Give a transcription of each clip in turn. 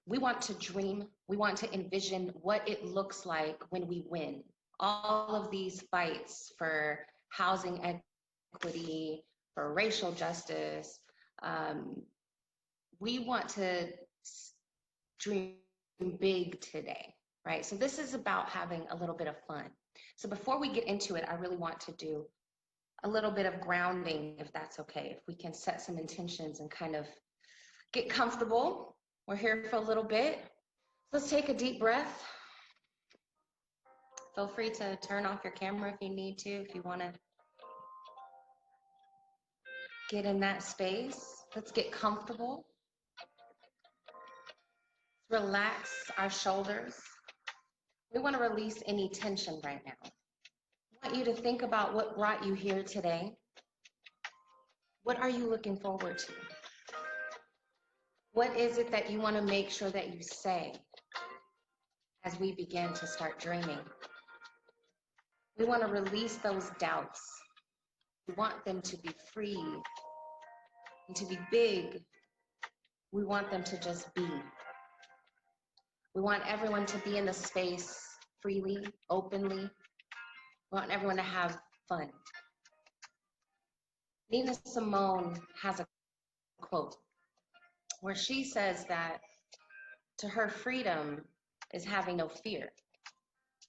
We want to dream. We want to envision what it looks like when we win. All of these fights for housing equity, for racial justice. Um, we want to dream big today, right? So this is about having a little bit of fun. So before we get into it, I really want to do a little bit of grounding, if that's okay. If we can set some intentions and kind of get comfortable. We're here for a little bit. Let's take a deep breath. Feel free to turn off your camera if you need to, if you want to get in that space. Let's get comfortable. Relax our shoulders. We want to release any tension right now. I want you to think about what brought you here today. What are you looking forward to? What is it that you want to make sure that you say as we begin to start dreaming? We want to release those doubts. We want them to be free and to be big. We want them to just be. We want everyone to be in the space freely, openly. We want everyone to have fun. Nina Simone has a quote where she says that to her, freedom is having no fear.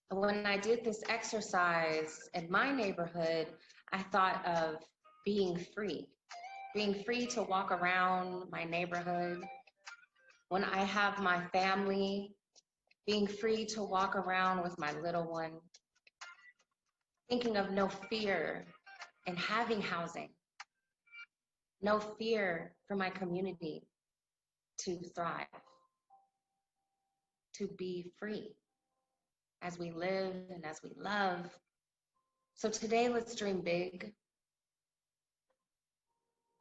And when I did this exercise in my neighborhood, I thought of being free to walk around my neighborhood. When I have my family, being free to walk around with my little one, thinking of no fear in having housing, no fear for my community to thrive, to be free as we live and as we love. So today, let's dream big.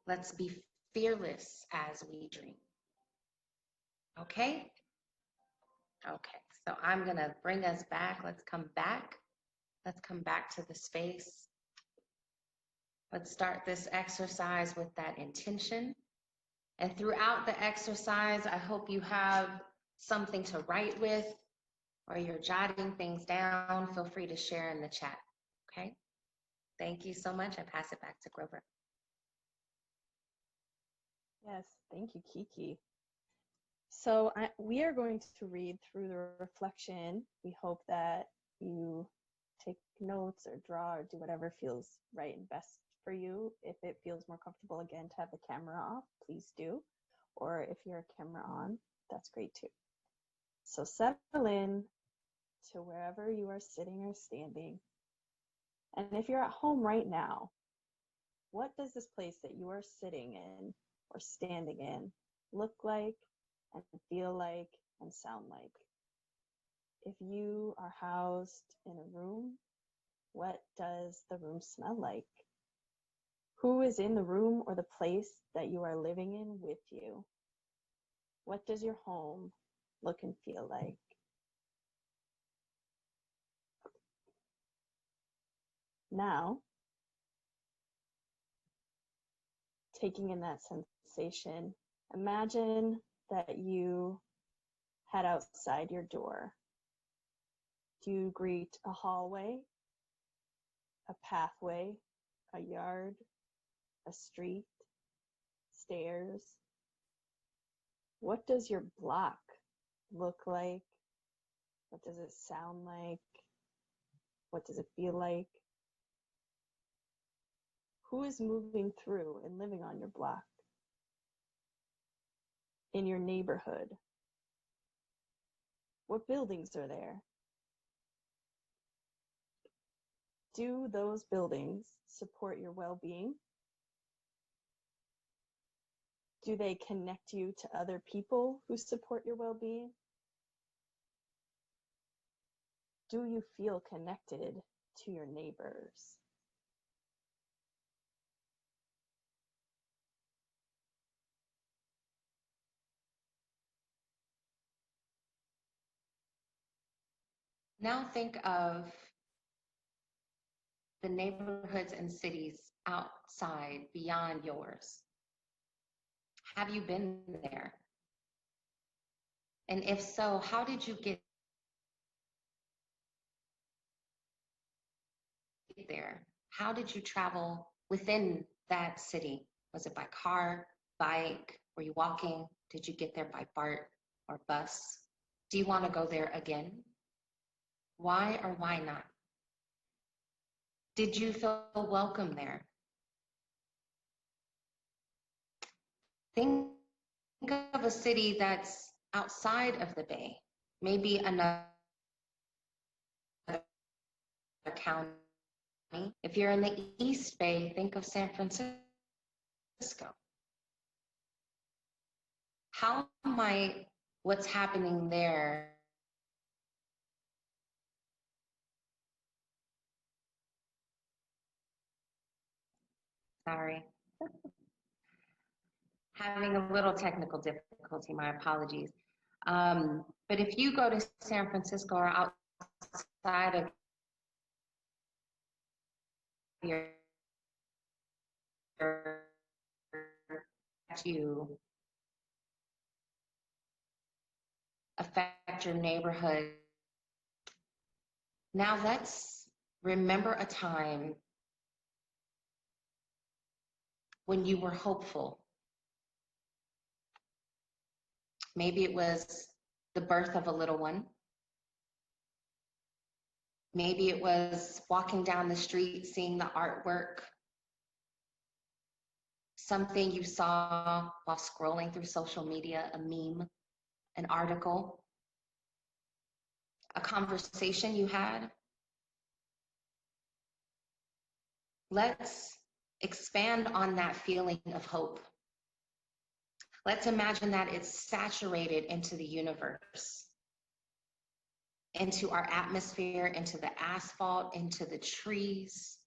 Let's be fearless as we dream. Okay? Okay, so I'm gonna bring us back. Let's come back. Let's come back to the space. Let's start this exercise with that intention. And throughout the exercise, I hope you have something to write with or you're jotting things down. Feel free to share in the chat, okay? Thank you so much. I pass it back to Grover. Yes, thank you, Kiki. So we are going to read through the reflection. We hope that you take notes or draw or do whatever feels right and best for you. If it feels more comfortable, again, to have the camera off, please do. Or if you're a camera on, that's great too. So settle in to wherever you are sitting or standing. And if you're at home right now, what does this place that you are sitting in or standing in look like and feel like and sound like? If you are housed in a room, what does the room smell like? Who is in the room or the place that you are living in with you? What does your home look and feel like? Now, taking in that sensation, imagine that you head outside your door. Do you greet a hallway, a pathway, a yard, a street, stairs? What does your block look like? What does it sound like? What does it feel like? Who is moving through and living on your block? In your neighborhood? What buildings are there? Do those buildings support your well-being? Do they connect you to other people who support your well-being? Do you feel connected to your neighbors? Now think of the neighborhoods and cities outside, beyond yours. Have you been there? And if so, how did you get there? How did you travel within that city? Was it by car, bike? Were you walking? Did you get there by BART or bus? Do you want to go there again? Why or why not? Did you feel welcome there? Think of a city that's outside of the Bay, maybe another county. If you're in the East Bay, think of San Francisco. How might what's happening there sorry, having a little technical difficulty, my apologies. But if you go to San Francisco or outside of your you affect your neighborhood. Now let's remember a time when you were hopeful. Maybe it was the birth of a little one. Maybe it was walking down the street, seeing the artwork, something you saw while scrolling through social media, a meme, an article, a conversation you had. Let's expand on that feeling of hope. Let's imagine that it's saturated into the universe, into our atmosphere, into the asphalt, into the trees.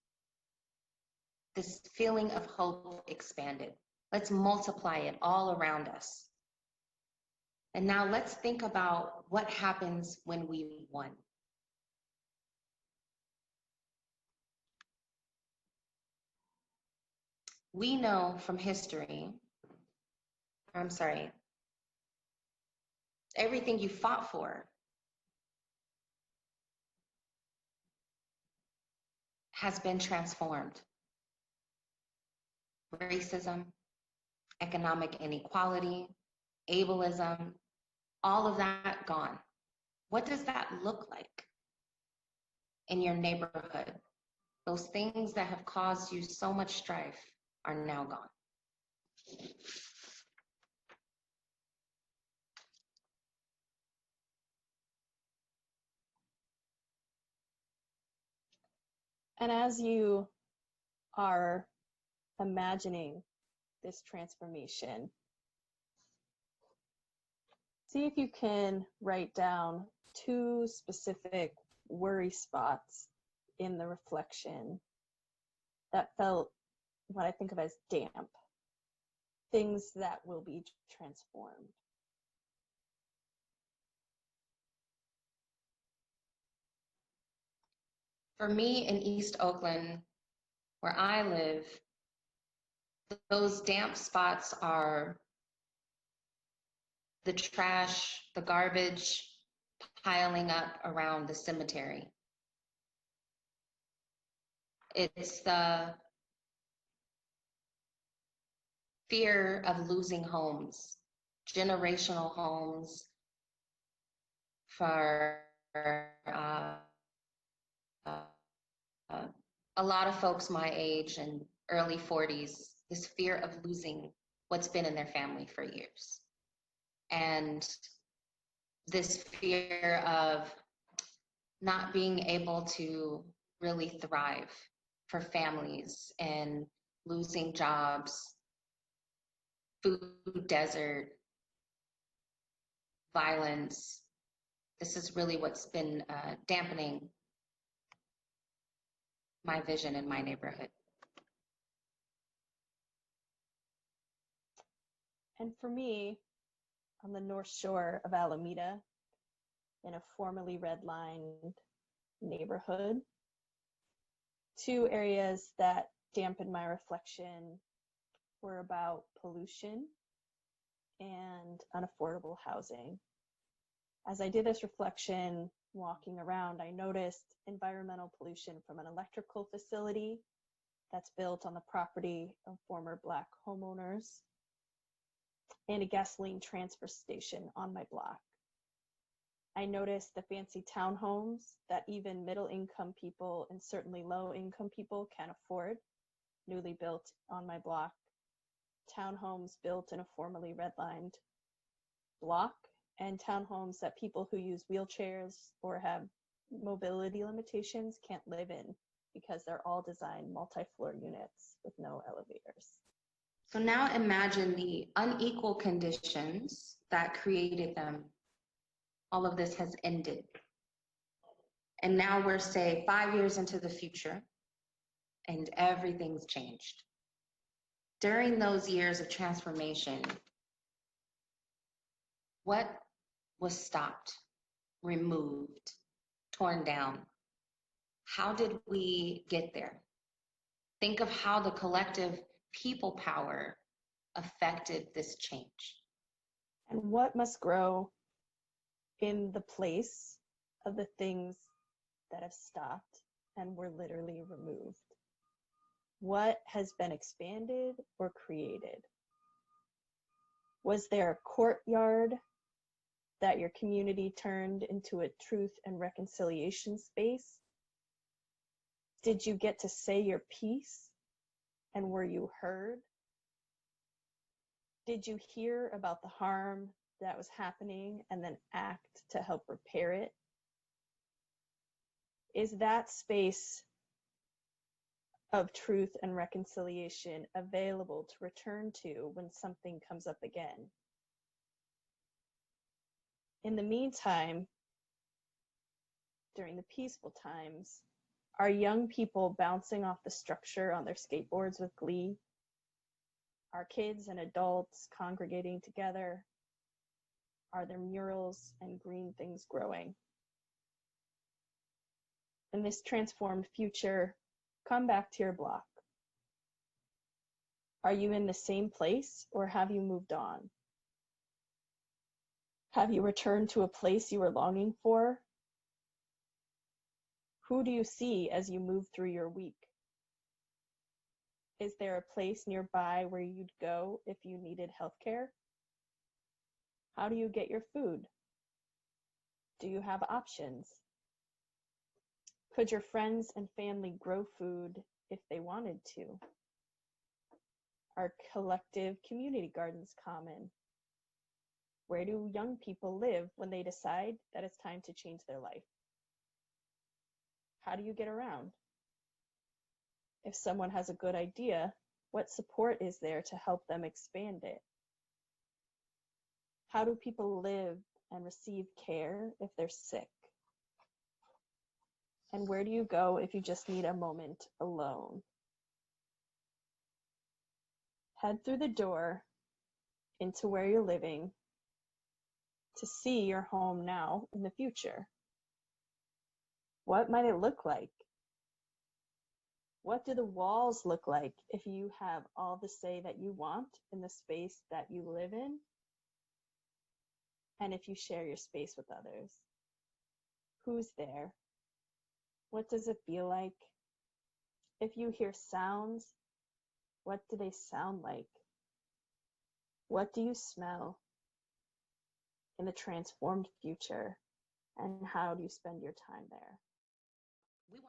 This feeling of hope expanded. Let's multiply it all around us. And now let's think about what happens when we won. We know from history, everything you fought for has been transformed. Racism, economic inequality, ableism, all of that gone. What does that look like in your neighborhood? Those things that have caused you so much strife are now gone. And as you are imagining this transformation, see if you can write down 2 specific worry spots in the reflection that felt what I think of as damp, things that will be transformed. For me in East Oakland, where I live, those damp spots are the trash, the garbage piling up around the cemetery. It's the fear of losing homes, generational homes for a lot of folks my age and early 40s, this fear of losing what's been in their family for years. And this fear of not being able to really thrive for families and losing jobs, food desert, violence. This is really what's been dampening my vision in my neighborhood. And for me, on the North Shore of Alameda, in a formerly redlined neighborhood, 2 areas that dampened my reflection were about pollution and unaffordable housing. As I did this reflection, walking around, I noticed environmental pollution from an electrical facility that's built on the property of former Black homeowners and a gasoline transfer station on my block. I noticed the fancy townhomes that even middle-income people and certainly low-income people can afford, newly built on my block. Townhomes built in a formerly redlined block, and townhomes that people who use wheelchairs or have mobility limitations can't live in because they're all designed multi-floor units with no elevators. So now imagine the unequal conditions that created them. All of this has ended. And now we're, say, 5 years into the future, and everything's changed. During those years of transformation, what was stopped, removed, torn down? How did we get there? Think of how the collective people power affected this change. And what must grow in the place of the things that have stopped and were literally removed? What has been expanded or created? Was there a courtyard that your community turned into a truth and reconciliation space? Did you get to say your piece, and were you heard? Did you hear about the harm that was happening and then act to help repair it? Is that space of truth and reconciliation available to return to when something comes up again? In the meantime, during the peaceful times, are young people bouncing off the structure on their skateboards with glee? Are kids and adults congregating together? Are there murals and green things growing? In this transformed future, come back to your block. Are you in the same place or have you moved on? Have you returned to a place you were longing for? Who do you see as you move through your week? Is there a place nearby where you'd go if you needed healthcare? How do you get your food? Do you have options? Could your friends and family grow food if they wanted to? Are collective community gardens common? Where do young people live when they decide that it's time to change their life? How do you get around? If someone has a good idea, what support is there to help them expand it? How do people live and receive care if they're sick? And where do you go if you just need a moment alone? Head through the door into where you're living to see your home now in the future. What might it look like? What do the walls look like if you have all the say that you want in the space that you live in? And if you share your space with others? Who's there? What does it feel like? If you hear sounds, what do they sound like? What do you smell in the transformed future? And how do you spend your time there?